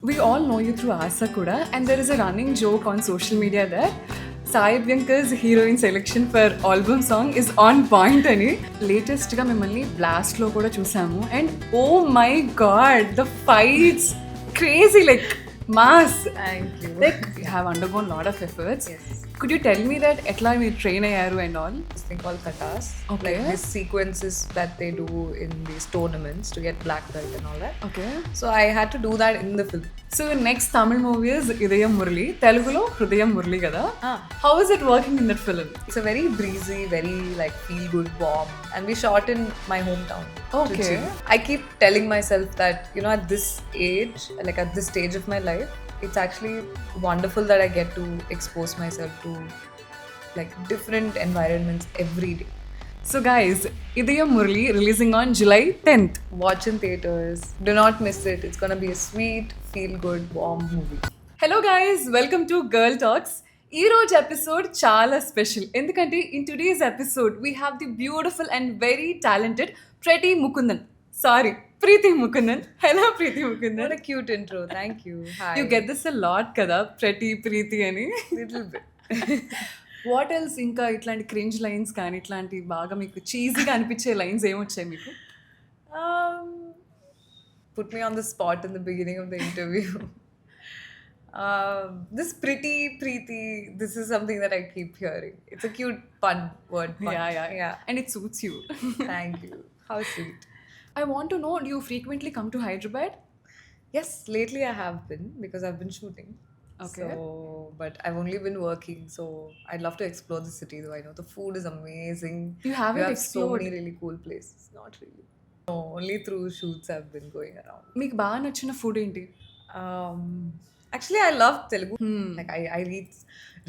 We all know you through Asakura, and there is a running joke on social media that Sai Abhyankar's heroine selection for album song is on point అని latest గా మిమ్మల్ని blast లో కూడా చూసాము and oh my god the fights crazy like mass Thank you. Like you have undergone lot of efforts Yes. Could you tell me that ఎట్లా మీరు train అయ్యారు and all This thing called katas. Okay. Like these sequences that they do in these tournaments to get black belt and all that. Okay So I had to do that in the film. So next Tamil movie is Idhayam Murali తెలుగులో హృదయం మురళి కదా how is it working in that film It's a very breezy, very like feel good, warm, and we shot in my hometown. Okay. Trichy. I keep telling myself that at this age, like at this stage of my life, it's actually wonderful that I get to expose myself to like different environments every day. So guys Idhayam Murali releasing on July 10th. Watch in theaters. Do not miss it. It's gonna be a sweet, feel good, warm movie. Hello guys welcome to girl talks. ఈ రోజు episode చాలా special ఎందుకంటే in today's episode we have the beautiful and very talented pretty Mukundan sorry Preethi Mukundan. Hello Preethi What Mukundan. a cute intro. Thank you. Hi. You get this a lot కదా pretty Preethi అని. Little bit. What else ఇంకా ఇట్లాంటి cringe lines కానీ ఇట్లాంటి బాగా మీకు చీజీగా అనిపించే lines ఏమొచ్చాయి మీకు? Um, put me on the spot in the beginning of the interview. This pretty Preeti, this is something that I keep hearing. It's a cute pun word. Pun. Yeah. And it suits you. Thank you. How sweet. I want to know, do you frequently come to Hyderabad? Yes, lately I have been because I've been shooting. Okay. So, but I've only been working, so I'd love to explore the city. Though I know the food is amazing. You haven't have explored. so many really cool places. Not really. No, only through shoots I've been going around. మీకు బాగా నచ్చిన food ఏంటి? Um, actually, I love Telugu. Like I eat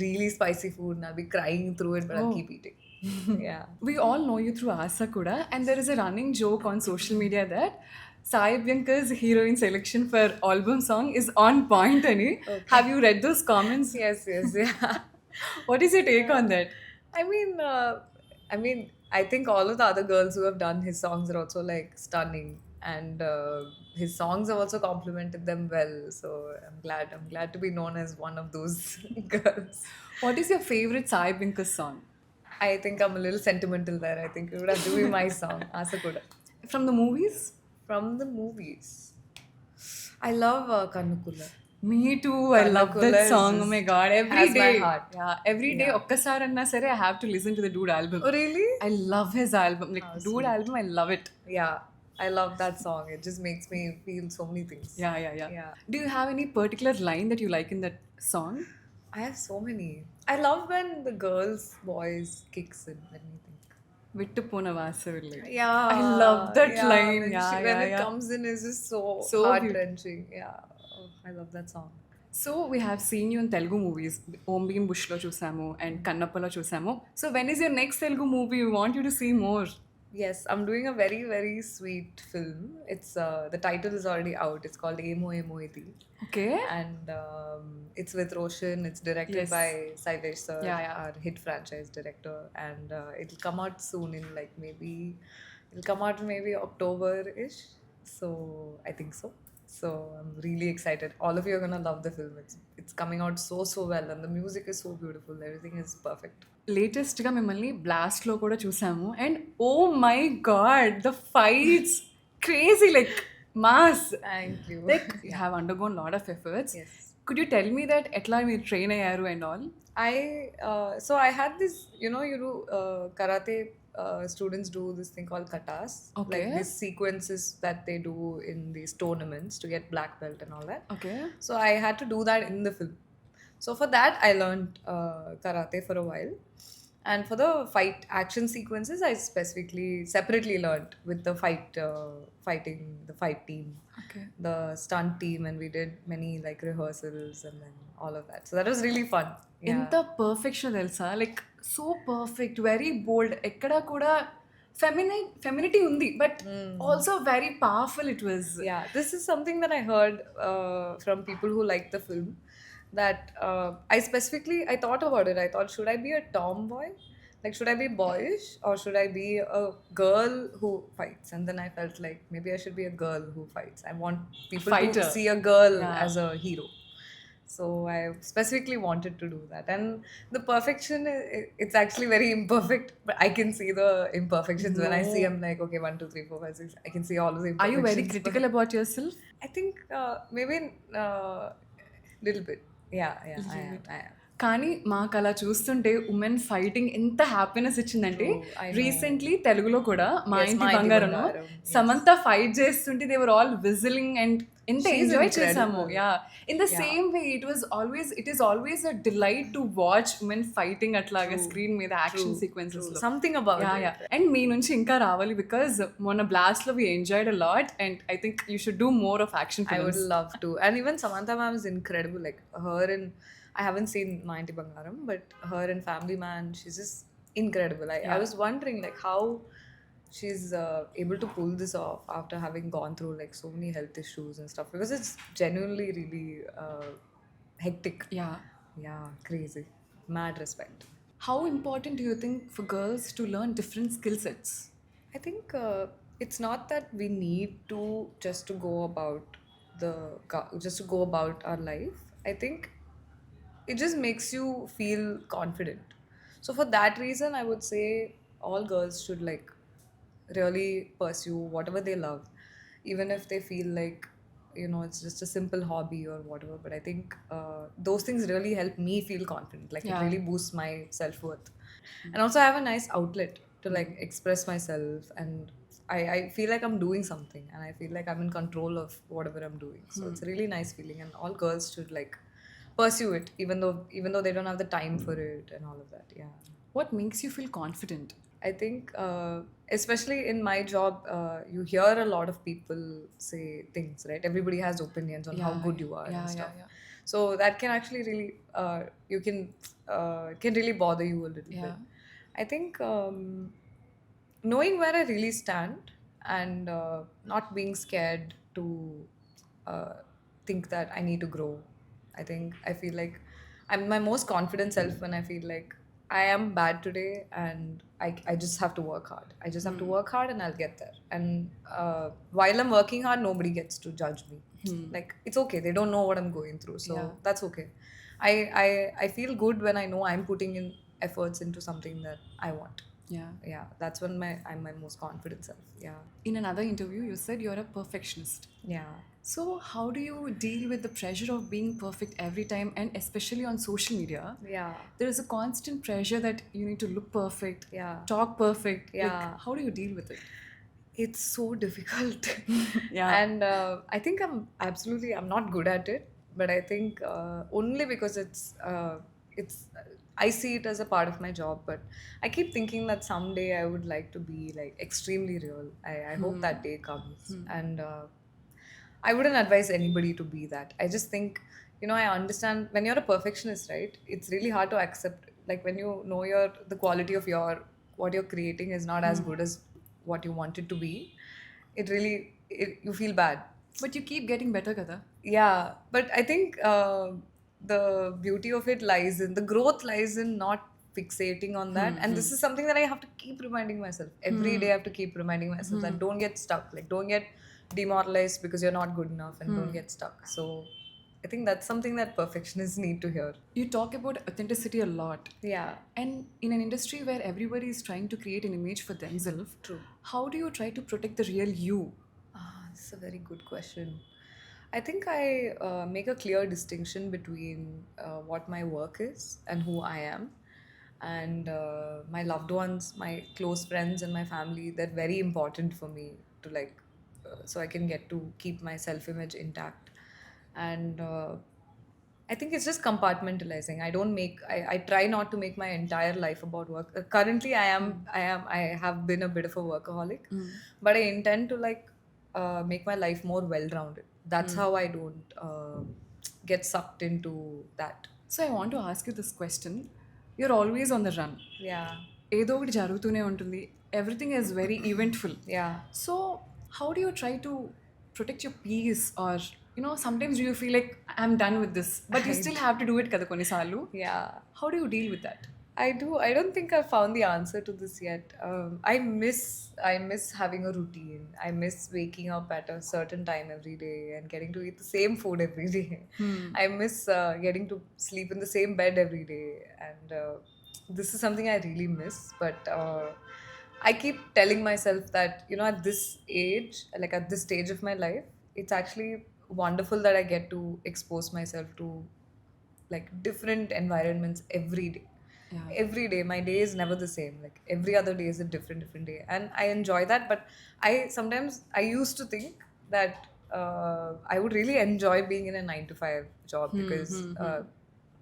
really spicy food, and I'll be crying through it, but I'll keep eating. Yeah. We all know you through Asakura, and there is a running joke on social media that Sai Abhyankar's heroine selection for album song is on point ani. Have you read those comments? Yes. Yeah. What is your take on that? I mean, I think all of the other girls who have done his songs are also like stunning, and his songs have also complimented them well. So I'm glad to be known as one of those girls. What is your favorite Sai Abhyankar song? I think I'm a little sentimental there. I think it would have to be my song, Asakuda. From the movies? From the movies, I love Kannukula. Me too. I love that Kannukula song. is Oh my god. Every has my day. heart. Yeah. Every day. ఒక్కసారి అన్నా సరే I have to listen to the Dude album. Oh really? I love his album. Like Dude album, I love it. Yeah, I love that song. It just makes me feel so many things. Yeah. Yeah. Do you have any particular line that you like in that song? I have so many. I love when the girl's voice kicks in. Let me think. విట్టు పోన వాసవిల్లి. Yeah, I love that line. When, Yeah, when yeah, it yeah. comes in, it's just so, So heart wrenching. Yeah, oh, I love that song. So we have seen you in Telugu movies. Om Bheem బుష్లో చూసాము and కన్నప్పలో చూసాము. So when is your next Telugu movie? You want you to see more. Yes, I'm doing a very very sweet film. It's the title is already out. It's called Emo Emo Iti. Okay. And it's with Roshan. It's directed Yes. by Sailesh sir, Yeah. our hit franchise director, and it'll come out soon in like it'll come out in maybe October-ish. So I think so. So I'm really excited. All of you are gonna love the film. It's coming out so well, and the music is so beautiful. Everything is perfect. లేటెస్ట్గా మిమ్మల్ని బ్లాస్ట్లో కూడా చూసాము and oh my god the fights crazy like mass. Thank you. Like you have undergone lot of efforts. Yes. Could you tell me that ఎట్లా మీరు train అయ్యారు and all? I had this, you do karate students do this thing called katas. Okay. Like these sequences that they do in these tournaments to get black belt and all that. Okay. So I had to do that in the film. So for that I learned karate for a while. And for the fight action sequences, I separately learned with the fighting the fight team, okay. the stunt team, and we did many like rehearsals and then all of that. So that was really fun. Yeah. ఎంత perfection తెలుసా? Like so perfect, very bold, ఎక్కడ కూడా femininity ఉంది but also very powerful it was. Yeah, this is something that I heard from people who like the film, that I thought about it. I thought, should I be a tomboy? like, should I be boyish or should I be a girl who fights? And then I felt like maybe I should be a girl who fights. I want people to Fighter. see a girl Yeah. as a hero. So I specifically wanted to do that. And the perfection, it's actually very imperfect, but I can see the imperfections. When I see, I'm like, okay, 1, 2, 3, 4, 5, 6. I can see all of the Are you imperfections. very critical about yourself? I think maybe little bit. Yeah, I am. కానీ మాకు అలా చూస్తుంటే women fighting ఎంత happiness ఇచ్చిందంటే True, I know. Recently తెలుగులో కూడా Maa Yes, Inti Maa Inti Bangaram Bangaram, Samantha fight చేస్తుంటే they were all whistling and ఎంత She's ఎంజాయ్ incredible. చేసాము yeah in the same way it is always a delight to watch women fighting అట్లాగా screen మీద action sequences లో Something about yeah it. Yeah and మీ నుంచి ఇంకా రావాలి because మొన్న బ్లాస్ట్ లో we enjoyed a lot and I think you should do more of action I would love to. And even Samantha ma'am is incredible. Like her and I haven't seen Ma Inti Bangaram, but her and Family Man, she's just incredible. I was wondering like how she's able to pull this off after having gone through like so many health issues and stuff, because it's genuinely really hectic. Yeah Yeah, crazy. Mad respect. How important do you think for girls to learn different skill sets I think it's not that we need to just to go about just to go about our life. I think it just makes you feel confident. So for that reason, I would say all girls should like really pursue whatever they love, even if they feel like it's just a simple hobby or whatever. But I think those things really help me feel confident. Like Yeah. it really boosts my self-worth. And also I have a nice outlet to like express myself, and I feel like I'm doing something, and I feel like I'm in control of whatever I'm doing. So it's a really nice feeling, and all girls should like pursue it, even though they don't have the time for it and all of that. Yeah. What makes you feel confident I think, especially in my job, you hear a lot of people say things, right? Everybody has opinions on how good you are and stuff. So that can actually really, can really bother you a little bit. I think knowing where I really stand and not being scared to think that I need to grow. I feel like I'm my most confident self when I feel like I am bad today, and I just have to work hard. I just have to work hard and I'll get there. And while I'm working hard, nobody gets to judge me. Like, it's okay. They don't know what I'm going through. So that's okay. I feel good when I know I'm putting in efforts into something that I want. Yeah, that's when I'm my most confident self. Yeah. In another interview, you said you're a perfectionist. Yeah. So, how do you deal with the pressure of being perfect every time, and especially on social media? Yeah. There is a constant pressure that you need to look perfect, Yeah. talk perfect. Yeah. Like, how do you deal with it? It's so difficult. Yeah. And I think I'm not good at it, but I think only because it's I see it as a part of my job, but I keep thinking that someday I would like to be like extremely real. I hope that day comes. And I wouldn't advise anybody to be that. I just think, I understand when you're a perfectionist, right? It's really hard to accept. Like when you know the quality of what you're creating is not as good as what you want it to be. You feel bad. But you keep getting better, Kada. Yeah, but I think the beauty of it the growth lies in not fixating on that. And this is something that I have to keep reminding myself. Every day I have to keep reminding myself that don't get stuck. Like don't get demoralized because you're not good enough, and don't get stuck. So I think that's something that perfectionists need to hear. You talk about authenticity a lot. Yeah. And in an industry where everybody is trying to create an image for themselves, True. how do you try to protect the real you? This is a very good question. I think I make a clear distinction between what my work is and who I am. And my loved ones, my close friends, and my family, they're very important for me to so I can get to keep my self image intact. And I think it's just compartmentalizing. I try not to make my entire life about work. Currently, I have been a bit of a workaholic, but I intend to make my life more well-rounded. That's how I don't get sucked into that. So I want to ask you this question. You're always on the run. Yeah. ఏదో ఒకటి జరుగుతూనే ఉంటుంది. Everything is very eventful. Yeah. So how do you try to protect your peace, or sometimes do you feel like I'm done with this, but you still have to do it కదా కొన్నిసార్లు? Yeah. How do you deal with that? I do. I don't think I've found the answer to this yet. I miss having a routine. I miss waking up at a certain time every day and getting to eat the same food every day. I miss getting to sleep in the same bed every day, and this is something I really miss. But I keep telling myself that at this age, like at this stage of my life, it's actually wonderful that I get to expose myself to like different environments every day. Yeah. Every day my day is never the same. Like every other day is a different day, and I enjoy that. But I used to think that I would really enjoy being in a 9 to 5 job, because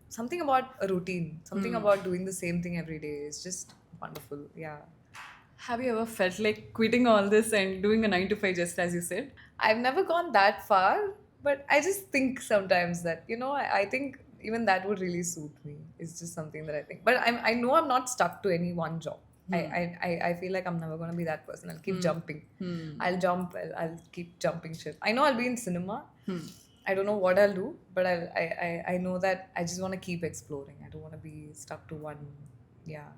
something about a routine, something about doing the same thing every day is just wonderful. Yeah. Have you ever felt like quitting all this and doing a 9 to 5 just as you said? I've never gone that far, but I just think sometimes that I think even that would really suit me. It's just something that I think. But I know I'm not stuck to any one job. I feel like I'm never gonna be that person. I'll keep jumping. I'll jump. I'll keep jumping shit. I know I'll be in cinema. I don't know what I'll do, but I know that I just want to keep exploring. I don't want to be stuck to one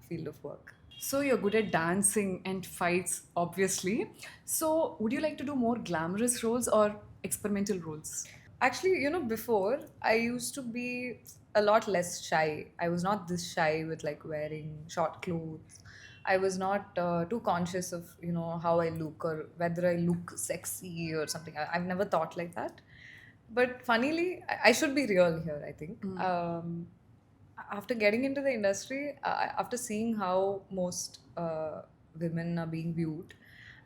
field of work. So you're good at dancing and fights, obviously. So would you like to do more glamorous roles or experimental roles? Actually, before I used to be a lot less shy. I was not this shy with like wearing short clothes. I was not too conscious of, how I look or whether I look sexy or something. I've never thought like that. But funnily, I should be real here, I think. After getting into the industry, after seeing how most women are being viewed,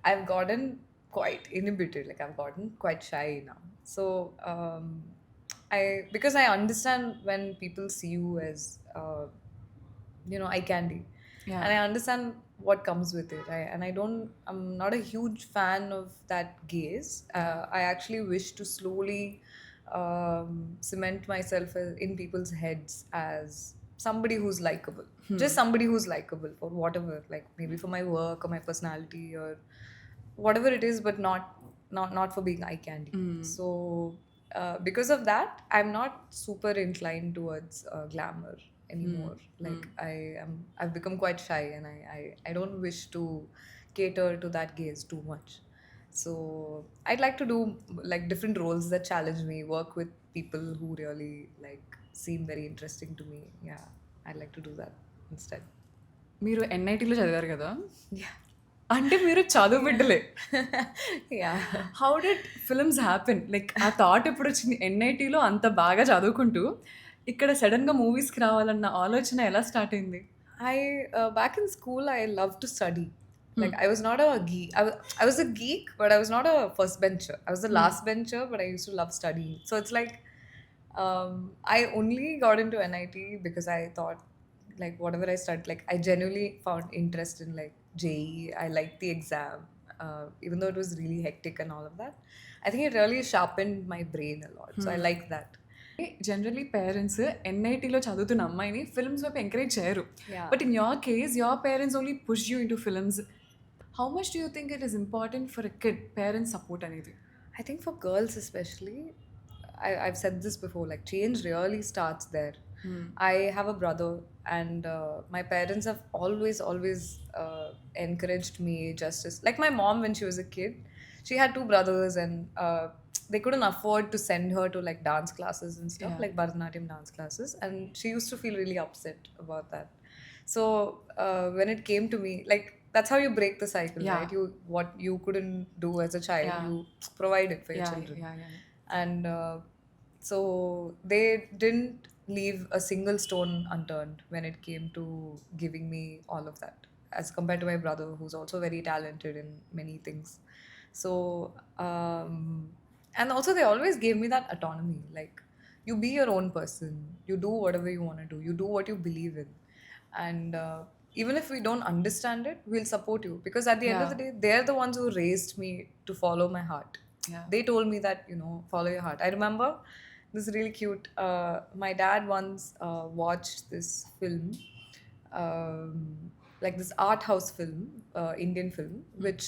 I've gotten quite inhibited. Like I've gotten quite shy now. So because I understand when people see you as eye candy, Yeah. and I understand what comes with it. I'm not a huge fan of that gaze. I actually wish to slowly cement myself in people's heads as somebody who's likable. Just somebody who's likable for whatever, like maybe for my work or my personality or whatever it is, but not for being eye candy. So because of that, I'm not super inclined towards glamour anymore. Like I've become quite shy, and I don't wish to cater to that gaze too much. So I'd like to do like different roles that challenge me, work with people who really like seem very interesting to me. Yeah, I'd like to do that instead. మీరు ఎన్ఐటీలో చదివారు కదా, Yeah. అంటే మీరు చదువు బిడ్డలే. Yeah. How did films happen? Like ఆ thought ఎప్పుడు వచ్చింది? ఎన్ఐటీలో అంత బాగా చదువుకుంటూ ఇక్కడ సడన్గా మూవీస్కి రావాలన్న ఆలోచన ఎలా స్టార్ట్ అయింది? Back in school, I loved to study. Like I was not a geek. I was a geek, but I was not a first bencher. I was the last bencher, but I used to love studying. So it's like I only got into NIT because I thought like whatever I studied, like I genuinely found interest in like JEE. I liked the exam, even though it was really hectic and all of that. I think it really sharpened my brain a lot. So I like that. Generally parents ఎన్ఐటీలో చదువుతున్న అమ్మాయిని films వైపు encourage చేయరు. Yeah. But in your case your parents only push you in to films. How much do you think it is important for a kid, parents support అనేది? I think for girls especially, I've said this before, like change really starts there. I have a brother, and my parents have always encouraged me just as like my mom when she was a kid. She had two brothers, and they couldn't afford to send her to like dance classes and stuff, Yeah. like Bharatanatyam dance classes, and she used to feel really upset about that. So when it came to me, like that's how you break the cycle, Yeah. right? What you couldn't do as a child, Yeah. you provide it for your children. And so they didn't leave a single stone unturned when it came to giving me all of that, as compared to my brother, who's also very talented in many things. So and also they always gave me that autonomy, like you be your own person, you do whatever you want to do, you do what you believe in, and even if we don't understand it, we'll support you, because at the end of the day, they're the ones who raised me to follow my heart. Yeah. They told me that follow your heart. I remember this is really cute. My dad once watched this film, like this art house film, Indian film, which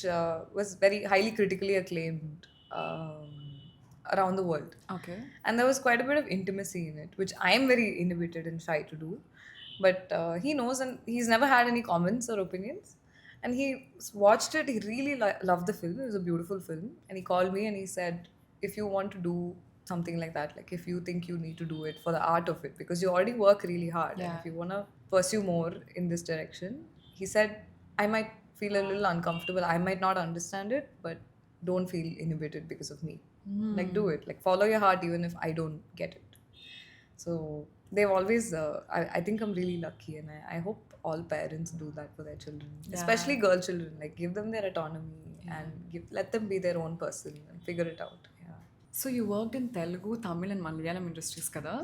was very highly critically acclaimed around the world. Okay. And there was quite a bit of intimacy in it, which I am very inhibited and shy to do. but he knows, and he's never had any comments or opinions. And he watched it. He really loved the film. It was a beautiful film. And he called me and he said, if you want to do something like that, like if you think you need to do it for the art of it, because you already work really hard, and Yeah. if you want to pursue more in this direction, he said, I might feel a little uncomfortable. I might not understand it, but don't feel inhibited because of me. Like, do it. Like, follow your heart even if I don't get it. So they've always, I think I'm really lucky, and I hope all parents do that for their children, especially girl children. Like, give them their autonomy and let them be their own person and figure it out. Yeah. So you worked in Telugu, Tamil and Malayalam industries kada.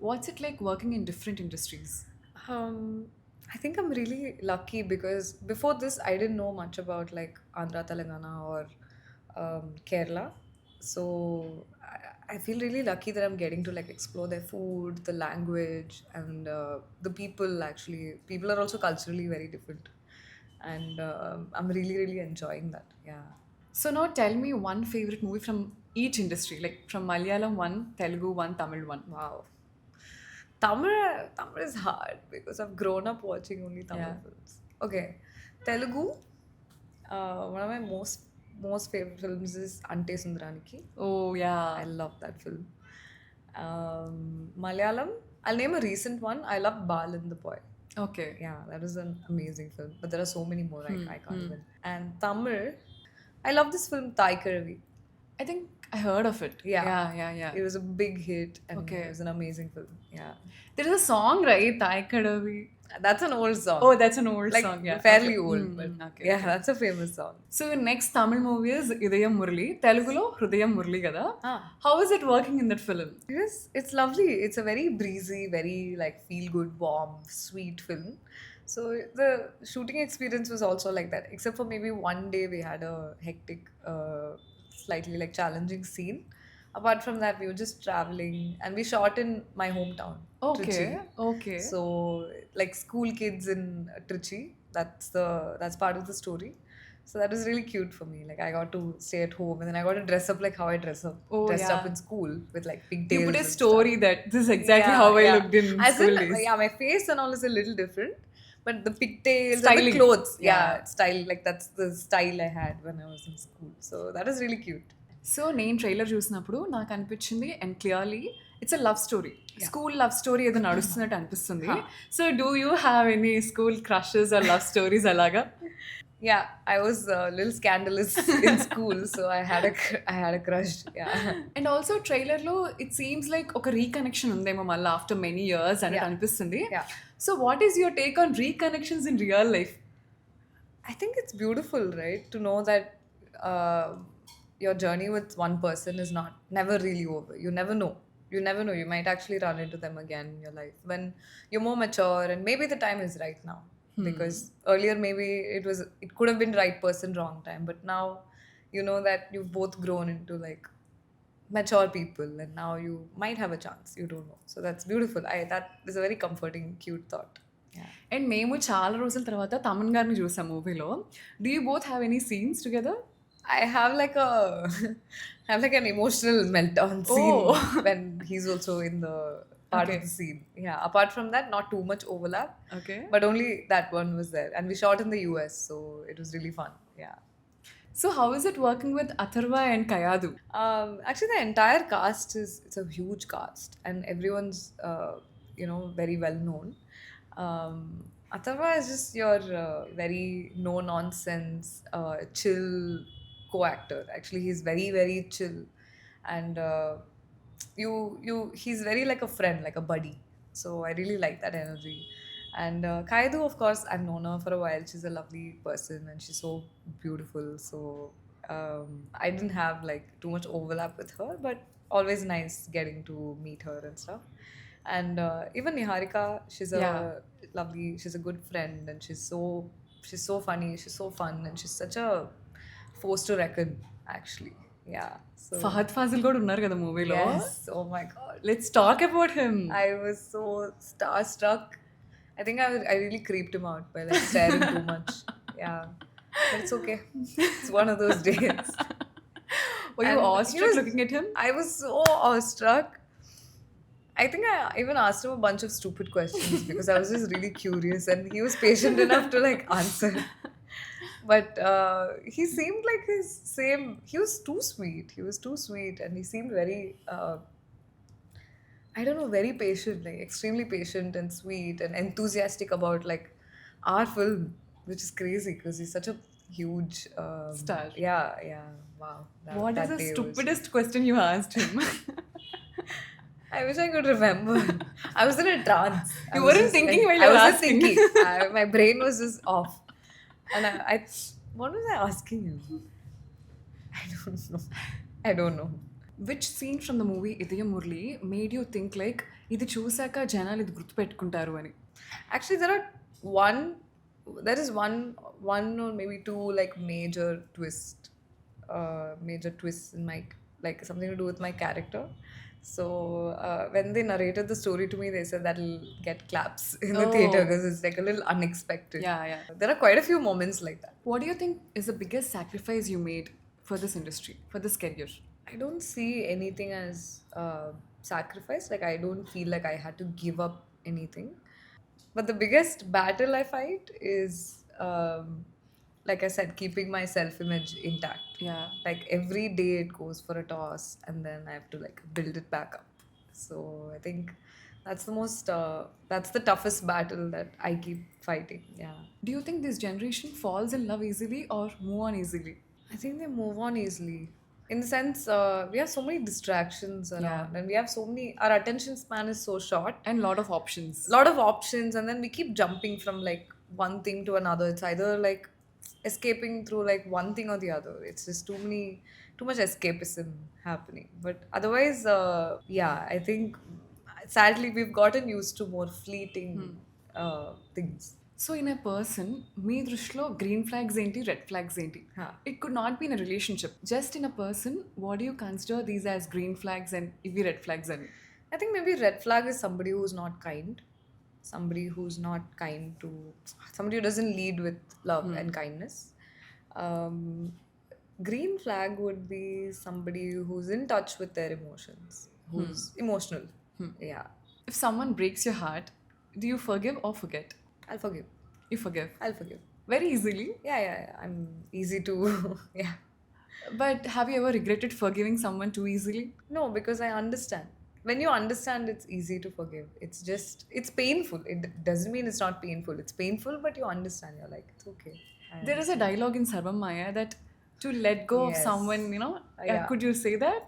What's it like working in different industries? I think I'm really lucky because before this, I didn't know much about like Andhra, Telangana, or Kerala. So I feel really lucky that I'm getting to like explore their food, the language, and the people. Actually, people are also culturally very different, and I'm really, really enjoying that. Yeah. So now tell me one favorite movie from each industry, like from Malayalam one, Telugu one, Tamil one. Wow. Tamil is hard because I've grown up watching only Tamil films. Okay, Telugu. One of my most favorite films is Ante Sundaraniki. Oh yeah. I love that film. Malayalam. I'll name a recent one. I love Bal and the Boy. Okay. Yeah, that is an amazing film. But there are so many more I can't even. And Tamil. I love this film Thai Karavi. I think I heard of it. Yeah. Yeah. It was a big hit and Okay. it was an amazing film. Yeah. There is a song, right? Thai Kadavi. That's an old song. Oh, that's an old like song. Yeah. fairly Okay. old. But Okay. yeah, that's a famous song. So your next Tamil movie is Idayam Murli. Telugulo Hrudayam Murli kada. How is it working in that film? It's lovely. It's a very breezy, very like feel good, warm, sweet film. So the shooting experience was also like that, except for maybe one day we had a hectic, slightly like challenging scene. Apart from that, we were just traveling and we shot in my hometown, Okay. Trichy. Okay. So like school kids in Trichy, that's part of the story. So that was really cute for me. Like I got to stay at home and then I got to dress up like how I dressed yeah. up in school with like pigtails. You put a and story that this is exactly how I looked in As school in, days. yeah, my face and all is a little different, but the pigtails and Styling. the clothes, Yeah. style, like that's the style I had when I was in school. So that is really cute. So నేను trailer చూసినప్పుడు నాకు అనిపించింది and clearly it's a love story school love story ఏదో నడుస్తున్నట్టు అనిపిస్తుంది so do you have any school crushes or love stories అలాగా Yeah, I was a little scandalous in school, so I had a crush. Yeah. And also ట్రైలర్లో it seems like ఒక reconnection ఉందేమో మళ్ళీ after many years అని అనిపిస్తుంది Yeah. So what is your take on reconnections in real life I think it's beautiful, right? To know that your journey with one person is never really over. You never know. You never know. You might actually run into them again in your life when you're more mature and maybe the time is right now. Because earlier maybe it could have been right person, wrong time. But now you know that you've both grown into like mature people and now you might have a chance. You don't know. So that's beautiful. That is a very comforting, cute thought. Yeah. And మేము చాలా రోజుల తర్వాత తమన్ గారిని చూసాం మూవీలో do you both have any scenes together I have like an emotional meltdown scene when he's also in the part of the scene. Yeah. Apart from that, not too much overlap. Okay But only that one was there. And we shot in the US, so it was really fun. Yeah. So how is it working with Atharva and Kayadu Actually, the entire cast it's a huge cast, and everyone's very well known. Atharva is just your very no nonsense, chill co-actor. Actually, he's very very chill, and he's very like a friend, like a buddy. So I really like that energy. And Kaidu, of course, I've known her for a while. She's a lovely person and she's so beautiful. So I didn't have like too much overlap with her, but always nice getting to meet her and stuff. And even Niharika, she's she's a good friend and she's so funny, she's so fun, and she's such a force to reckon, actually. Yeah. So Fahadh Faasil కూడా ఉన్నారు కదా మూవీలో yes. Oh my god. Let's talk about him I was so starstruck. I think I really creeped him out by like staring too much. Yeah. But it's okay. It's one of those days. were you And he awestruck was- looking at him I was so awestruck. I think I even asked him a bunch of stupid questions because I was just really curious, and he was patient enough to like answer. But he seemed like his same. He was too sweet. He was too sweet, and he seemed very. I don't know, very patient, like extremely patient and sweet and enthusiastic about like our film, which is crazy because he's such a huge Star. Yeah, yeah. Wow. What is that the day was- stupidest question you asked him? I wish I could remember. I was in a trance. I You was weren't just, thinking like, while you I were wasn't asking. thinking. My brain was just off. And what was I asking him? I don't know. I don't know. Which scene from the movie Idaya Murli made you think like ఇది చూసాక జనాలు ఇది గుర్తుపెట్టుకుంటారు అని? Actually, there is one or maybe two like major twists in my, like something to do with my character. So when they narrated the story to me, they said that'll get claps in the theater Oh. because it's like a little unexpected. Yeah. There are quite a few moments like that. What do you think is the biggest sacrifice you made for this industry, for this career? I don't see anything as sacrifice. Like, I don't feel like I had to give up anything. But the biggest battle I fight is, like I said, keeping my self image intact. Yeah. Like, every day it goes for a toss, and then I have to like build it back up. So I think that's the toughest battle that I keep fighting. Yeah. Do you think this generation falls in love easily or move on easily? I think they move on easily. In the sense, we have so many distractions around, Yeah. and we have so many. Our attention span is so short. And lot of options. Lot of options, and then we keep jumping from like one thing to another. It's either like escaping through like one thing or the other. It's just too much escapism happening. But otherwise, yeah, I think sadly we've gotten used to more fleeting things. So in a person, మీ దృష్టిలో green flags ఏంటి, red flags ఏంటి? Huh. It could not be in a relationship. Just in a person, what do you consider these as green flags and ఇవి red flags అని? I think maybe red flag is somebody who's not kind, somebody who's not kind to, somebody who doesn't lead with love and kindness. Green flag would be somebody who's in touch with their emotions, who's emotional. Yeah, If someone breaks your heart, do you forgive or forget? I'll forgive. You forgive. I'll forgive. Very easily. Yeah. I'm easy to, yeah. But have you ever regretted forgiving someone too easily? No, because I understand. When you understand, it's easy to forgive. It's just, it's painful. It doesn't mean it's not painful. It's painful, but you understand. You're like, it's okay. There is a dialogue in Sarvam Maya that to let go of Yes. someone, Yeah. could you say that?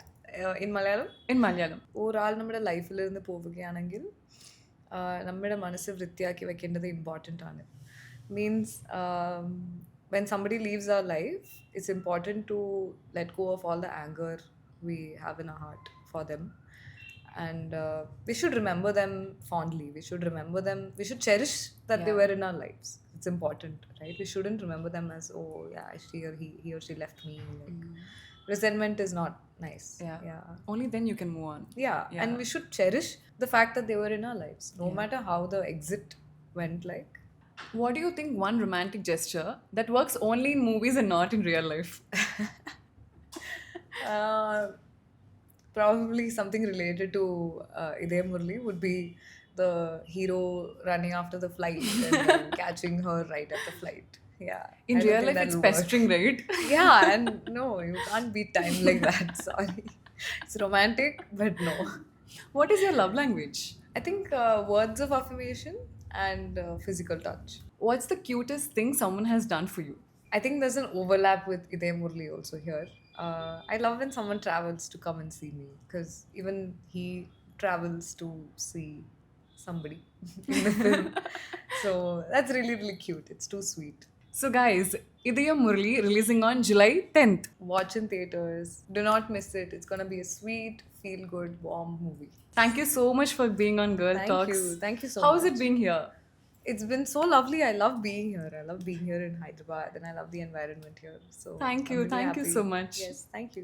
In Malayalam, In Malayalam. ഒരാൾ നമ്മുടെ ലൈഫിലിരുന്ന് പോവുകയാണെങ്കിൽ നമ്മുടെ മനസ്സ് വൃത്തിയാക്കി വെക്കേണ്ടത് important ആണ്. Means when somebody leaves our life, it's important to let go of all the anger we have in our heart for them. And we should remember them fondly. We should remember them. We should cherish that they Yeah. were in our lives. It's important, right? We shouldn't remember them as, oh, yeah, he or she left me. Like, resentment is not nice. Yeah. Only then you can move on. Yeah. Yeah. And we should cherish the fact that they were in our lives, no Yeah. matter how the exit went like. What do you think one romantic gesture that works only in movies and not in real life? Probably something related to Idaya Murli would be the hero running after the flight and then catching her right at the flight. Yeah. In I don't real think life, it's that'll work. pestering, right? Yeah, and no, you can't beat time like that. Sorry. It's romantic, but no. What is your love language? I think words of affirmation and physical touch. What's the cutest thing someone has done for you? I think there's an overlap with Idaya Murli also here. I love when someone travels to come and see me because even he travels to see somebody in the film. So that's really, really cute. It's too sweet. So guys, Idaya Murli releasing on July 10th. Watch in theaters. Do not miss it. It's going to be a sweet, feel-good, warm movie. Thank you so much for being on Girl Thank Talks. you. Thank you so How's much. it been here? It's been so lovely. I love being here. I love being here in Hyderabad and I love the environment here. So Thank I'm you. really Thank you happy. so much. Yes, thank you.